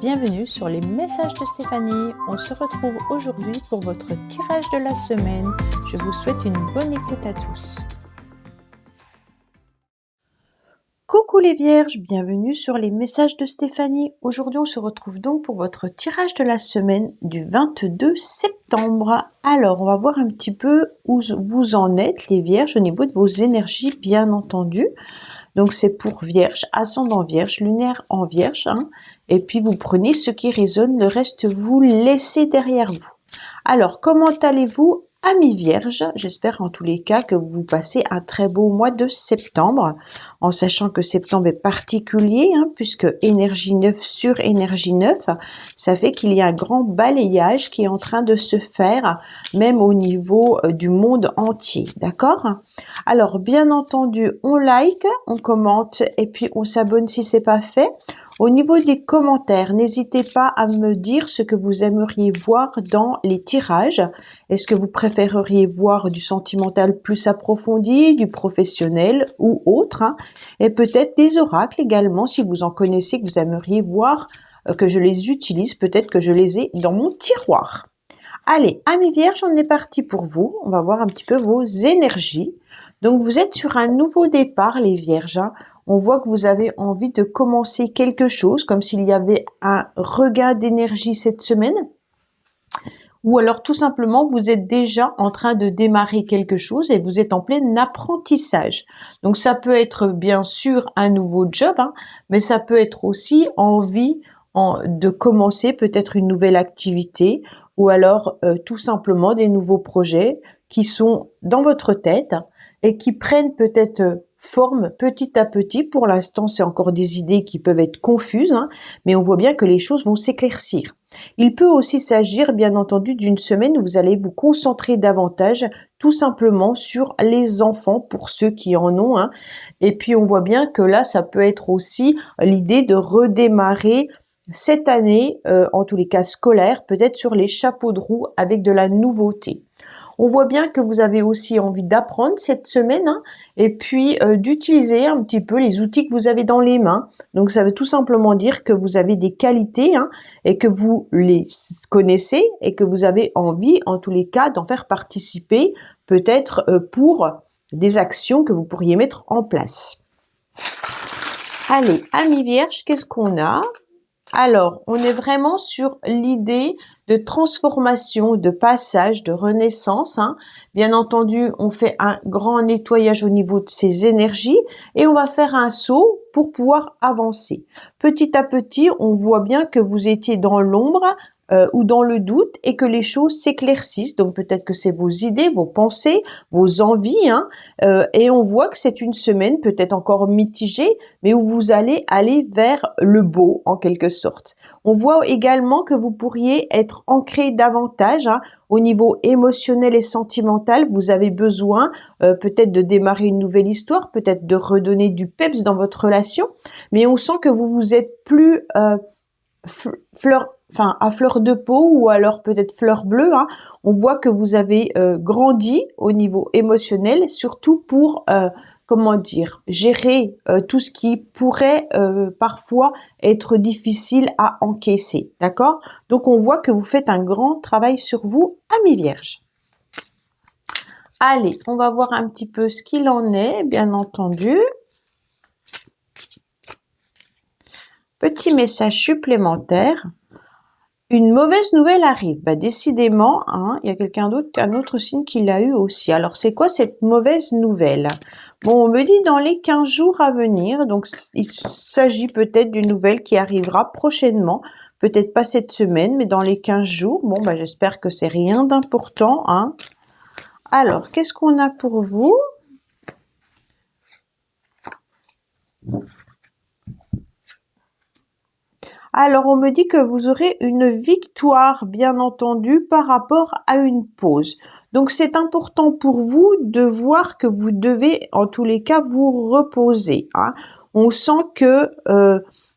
bienvenue sur les messages de Stéphanie. On se retrouve aujourd'hui pour votre tirage de la semaine. Je vous souhaite une bonne écoute à tous. Coucou les vierges, bienvenue sur les messages de Stéphanie. Aujourd'hui on se retrouve donc pour votre tirage de la semaine du 22 septembre. Alors on va voir un petit peu où vous en êtes les vierges au niveau de vos énergies bien entendu. Donc c'est pour vierge, ascendant vierge, lunaire en vierge. Et puis vous prenez ce qui résonne, le reste vous laissez derrière vous. Alors comment allez-vous amis vierges? J'espère en tous les cas que vous passez un très beau mois de septembre, en sachant que septembre est particulier, puisque énergie 9 sur énergie 9, ça fait qu'il y a un grand balayage qui est en train de se faire, même au niveau du monde entier, d'accord? Alors bien entendu, on like, on commente et puis on s'abonne si c'est pas fait. Au niveau des commentaires, n'hésitez pas à me dire ce que vous aimeriez voir dans les tirages. Est-ce que vous préféreriez voir du sentimental plus approfondi, du professionnel ou autre, et peut-être des oracles également, si vous en connaissez, que vous aimeriez voir que je les utilise, peut-être que je les ai dans mon tiroir. Allez, amis vierges, on est parti pour vous. On va voir un petit peu vos énergies. Donc, vous êtes sur un nouveau départ, les vierges. On voit que vous avez envie de commencer quelque chose, comme s'il y avait un regain d'énergie cette semaine. Ou alors, tout simplement, vous êtes déjà en train de démarrer quelque chose et vous êtes en plein apprentissage. Donc, ça peut être bien sûr un nouveau job, mais ça peut être aussi envie de commencer peut-être une nouvelle activité ou alors tout simplement des nouveaux projets qui sont dans votre tête et qui prennent peut-être forme petit à petit. Pour l'instant, c'est encore des idées qui peuvent être confuses, mais on voit bien que les choses vont s'éclaircir. Il peut aussi s'agir, bien entendu, d'une semaine où vous allez vous concentrer davantage, tout simplement sur les enfants, pour ceux qui en ont. Et puis, on voit bien que là, ça peut être aussi l'idée de redémarrer cette année, en tous les cas scolaire, peut-être sur les chapeaux de roue avec de la nouveauté. On voit bien que vous avez aussi envie d'apprendre cette semaine et puis d'utiliser un petit peu les outils que vous avez dans les mains. Donc ça veut tout simplement dire que vous avez des qualités et que vous les connaissez et que vous avez envie en tous les cas d'en faire participer peut-être pour des actions que vous pourriez mettre en place. Allez, amis vierges, qu'est-ce qu'on a ? Alors, on est vraiment sur l'idée de transformation, de passage, de renaissance. Bien entendu, on fait un grand nettoyage au niveau de ces énergies et on va faire un saut pour pouvoir avancer. Petit à petit, on voit bien que vous étiez dans l'ombre ou dans le doute et que les choses s'éclaircissent. Donc peut-être que c'est vos idées, vos pensées, vos envies. Et on voit que c'est une semaine peut-être encore mitigée, mais où vous allez aller vers le beau en quelque sorte. On voit également que vous pourriez être ancré davantage au niveau émotionnel et sentimental. Vous avez besoin peut-être de démarrer une nouvelle histoire, peut-être de redonner du peps dans votre relation, mais on sent que vous êtes plus à fleur de peau ou alors peut-être fleur bleue. On voit que vous avez grandi au niveau émotionnel, surtout pour gérer tout ce qui pourrait parfois être difficile à encaisser, d'accord? Donc on voit que vous faites un grand travail sur vous, amis vierges. Allez, on va voir un petit peu ce qu'il en est, bien entendu. Petit message supplémentaire. Une mauvaise nouvelle arrive. Décidément, il y a quelqu'un d'autre, un autre signe qui l'a eu aussi. Alors, c'est quoi cette mauvaise nouvelle? Bon, on me dit dans les 15 jours à venir. Donc, il s'agit peut-être d'une nouvelle qui arrivera prochainement. Peut-être pas cette semaine, mais dans les 15 jours. Bon, j'espère que c'est rien d'important. Alors, qu'est-ce qu'on a pour vous? Alors, on me dit que vous aurez une victoire, bien entendu, par rapport à une pause. Donc, c'est important pour vous de voir que vous devez, en tous les cas, vous reposer. On sent que,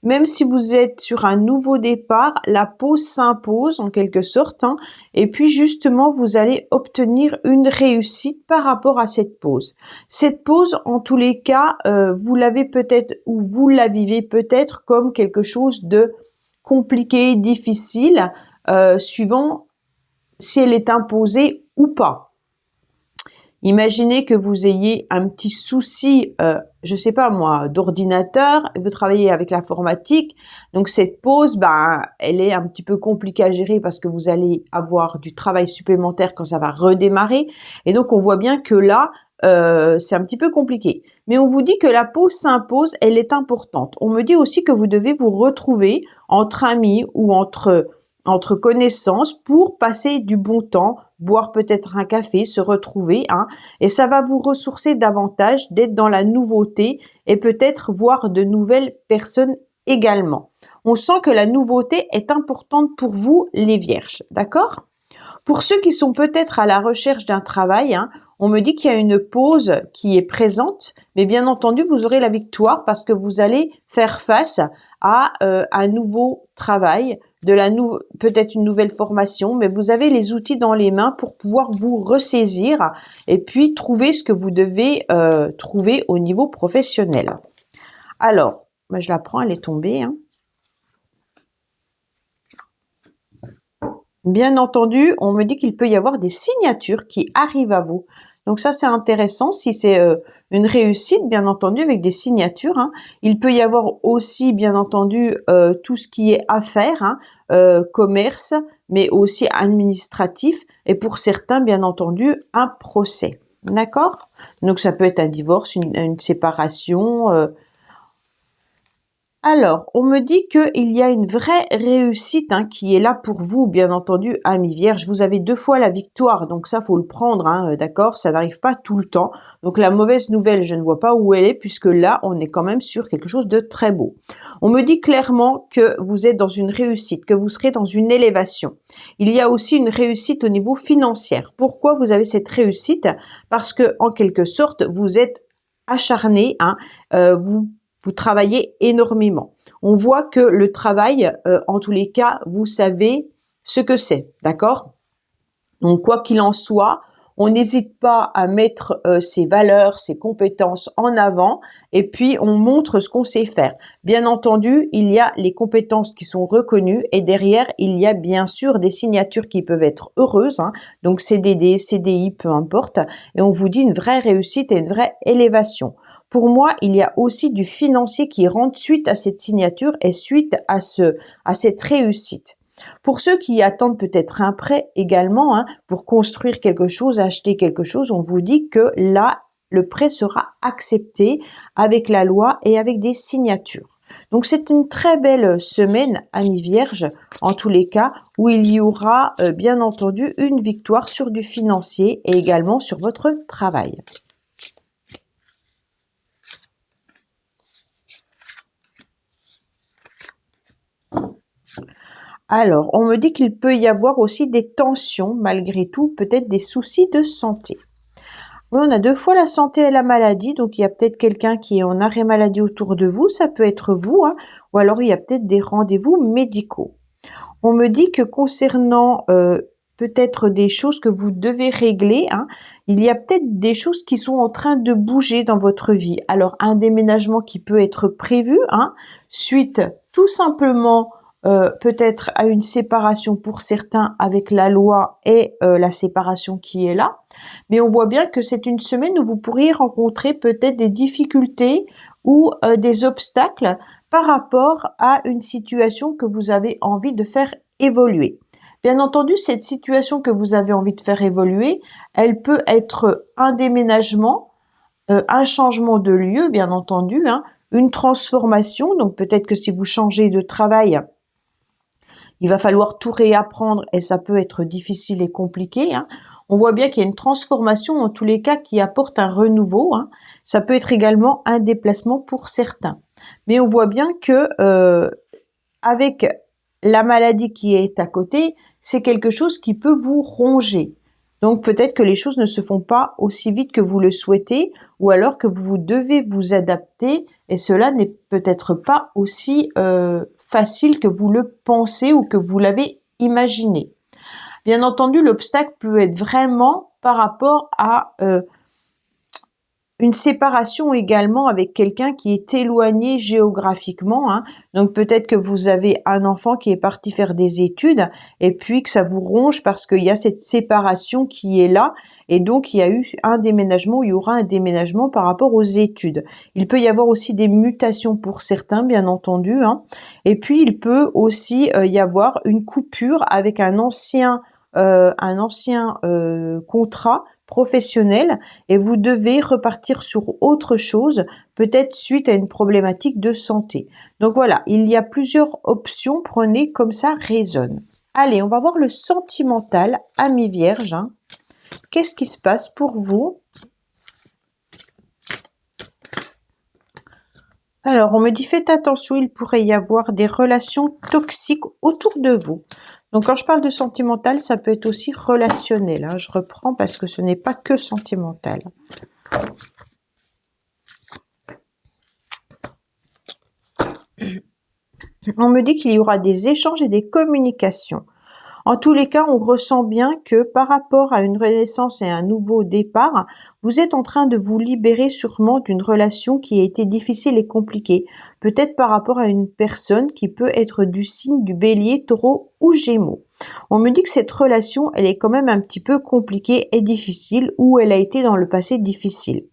même si vous êtes sur un nouveau départ, la pause s'impose en quelque sorte. Et puis, justement, vous allez obtenir une réussite par rapport à cette pause. Cette pause, en tous les cas, vous l'avez peut-être ou vous la vivez peut-être comme quelque chose de compliquée, difficile, suivant si elle est imposée ou pas. Imaginez que vous ayez un petit souci, je sais pas moi, d'ordinateur, vous travaillez avec l'informatique, donc cette pause, ben, elle est un petit peu compliquée à gérer parce que vous allez avoir du travail supplémentaire quand ça va redémarrer, et donc on voit bien que là, c'est un petit peu compliqué. Mais on vous dit que la pause s'impose, elle est importante. On me dit aussi que vous devez vous retrouver entre amis ou entre connaissances pour passer du bon temps, boire peut-être un café, se retrouver, hein, et ça va vous ressourcer davantage d'être dans la nouveauté et peut-être voir de nouvelles personnes également. On sent que la nouveauté est importante pour vous, les vierges, d'accord? Pour ceux qui sont peut-être à la recherche d'un travail, hein, on me dit qu'il y a une pause qui est présente, mais bien entendu, vous aurez la victoire parce que vous allez faire face à un nouveau travail, peut-être une nouvelle formation, mais vous avez les outils dans les mains pour pouvoir vous ressaisir et puis trouver ce que vous devez trouver au niveau professionnel. Alors, je la prends, elle est tombée, hein. Bien entendu, on me dit qu'il peut y avoir des signatures qui arrivent à vous. Donc ça, c'est intéressant si c'est une réussite, bien entendu, avec des signatures, hein. Il peut y avoir aussi, bien entendu, tout ce qui est affaires, hein, commerce, mais aussi administratif. Et pour certains, bien entendu, un procès. D'accord? Donc ça peut être un divorce, une séparation. Alors, on me dit qu'il y a une vraie réussite, hein, qui est là pour vous, bien entendu, amis vierges. Vous avez 2 fois la victoire, donc ça, faut le prendre, hein, d'accord? Ça n'arrive pas tout le temps. Donc la mauvaise nouvelle, je ne vois pas où elle est, puisque là, on est quand même sur quelque chose de très beau. On me dit clairement que vous êtes dans une réussite, que vous serez dans une élévation. Il y a aussi une réussite au niveau financier. Pourquoi vous avez cette réussite? Parce que, en quelque sorte, vous êtes acharné, hein, vous travaillez énormément. On voit que le travail, en tous les cas, vous savez ce que c'est, d'accord? Donc, quoi qu'il en soit, on n'hésite pas à mettre ses valeurs, ses compétences en avant et puis on montre ce qu'on sait faire. Bien entendu, il y a les compétences qui sont reconnues et derrière, il y a bien sûr des signatures qui peuvent être heureuses, hein, donc CDD, CDI, peu importe, et on vous dit une vraie réussite et une vraie élévation. Pour moi, il y a aussi du financier qui rentre suite à cette signature et suite à cette réussite. Pour ceux qui attendent peut-être un prêt également, hein, pour construire quelque chose, acheter quelque chose, on vous dit que là, le prêt sera accepté avec la loi et avec des signatures. Donc c'est une très belle semaine, amis vierges, en tous les cas, où il y aura bien entendu une victoire sur du financier et également sur votre travail. Alors, on me dit qu'il peut y avoir aussi des tensions, malgré tout, peut-être des soucis de santé. Oui, on a 2 fois la santé et la maladie, donc il y a peut-être quelqu'un qui est en arrêt maladie autour de vous, ça peut être vous, hein, ou alors il y a peut-être des rendez-vous médicaux. On me dit que concernant peut-être des choses que vous devez régler, hein, il y a peut-être des choses qui sont en train de bouger dans votre vie. Alors, un déménagement qui peut être prévu, hein, suite tout simplement peut-être à une séparation pour certains avec la loi et la séparation qui est là. Mais on voit bien que c'est une semaine où vous pourriez rencontrer peut-être des difficultés ou des obstacles par rapport à une situation que vous avez envie de faire évoluer. Bien entendu, cette situation que vous avez envie de faire évoluer, elle peut être un déménagement, un changement de lieu, bien entendu, hein, une transformation. Donc peut-être que si vous changez de travail, il va falloir tout réapprendre et ça peut être difficile et compliqué, hein. On voit bien qu'il y a une transformation en tous les cas qui apporte un renouveau, hein. Ça peut être également un déplacement pour certains. Mais on voit bien que avec la maladie qui est à côté, c'est quelque chose qui peut vous ronger. Donc peut-être que les choses ne se font pas aussi vite que vous le souhaitez ou alors que vous devez vous adapter et cela n'est peut-être pas aussi facile que vous le pensez ou que vous l'avez imaginé. Bien entendu, l'obstacle peut être vraiment par rapport à Une séparation également avec quelqu'un qui est éloigné géographiquement, hein. Donc peut-être que vous avez un enfant qui est parti faire des études et puis que ça vous ronge parce qu'il y a cette séparation qui est là et donc il y a eu un déménagement, il y aura un déménagement par rapport aux études. Il peut y avoir aussi des mutations pour certains, bien entendu, hein. Et puis il peut aussi y avoir une coupure avec un ancien contrat professionnel et vous devez repartir sur autre chose, peut-être suite à une problématique de santé. Donc voilà, il y a plusieurs options, prenez comme ça résonne. Allez, on va voir le sentimental, ami vierge, hein. Qu'est-ce qui se passe pour vous? Alors, on me dit faites attention, il pourrait y avoir des relations toxiques autour de vous. Donc, quand je parle de sentimental, ça peut être aussi relationnel, hein. Je reprends parce que ce n'est pas que sentimental. On me dit qu'il y aura des échanges et des communications. En tous les cas, on ressent bien que par rapport à une renaissance et un nouveau départ, vous êtes en train de vous libérer sûrement d'une relation qui a été difficile et compliquée. Peut-être par rapport à une personne qui peut être du signe du Bélier, Taureau ou Gémeaux. On me dit que cette relation, elle est quand même un petit peu compliquée et difficile, ou elle a été dans le passé difficile.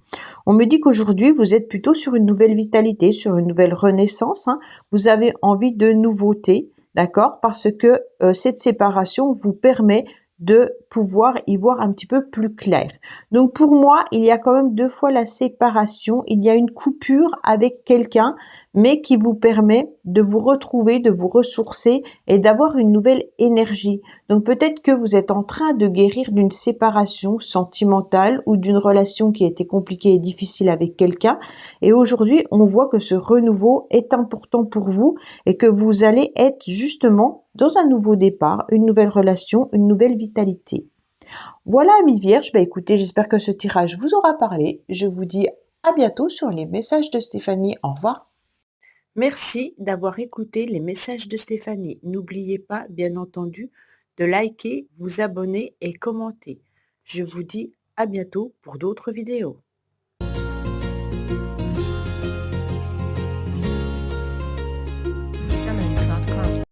On me dit qu'aujourd'hui, vous êtes plutôt sur une nouvelle vitalité, sur une nouvelle renaissance, hein. Vous avez envie de nouveautés. D'accord? Parce que cette séparation vous permet de pouvoir y voir un petit peu plus clair. Donc pour moi, il y a quand même deux fois la séparation. Il y a une coupure avec quelqu'un, mais qui vous permet de vous retrouver, de vous ressourcer et d'avoir une nouvelle énergie. Donc peut-être que vous êtes en train de guérir d'une séparation sentimentale ou d'une relation qui a été compliquée et difficile avec quelqu'un. Et aujourd'hui, on voit que ce renouveau est important pour vous et que vous allez être justement dans un nouveau départ, une nouvelle relation, une nouvelle vitalité. Voilà, amis vierges, écoutez, j'espère que ce tirage vous aura parlé. Je vous dis à bientôt sur les messages de Stéphanie. Au revoir. Merci d'avoir écouté les messages de Stéphanie. N'oubliez pas, bien entendu, de liker, vous abonner et commenter. Je vous dis à bientôt pour d'autres vidéos.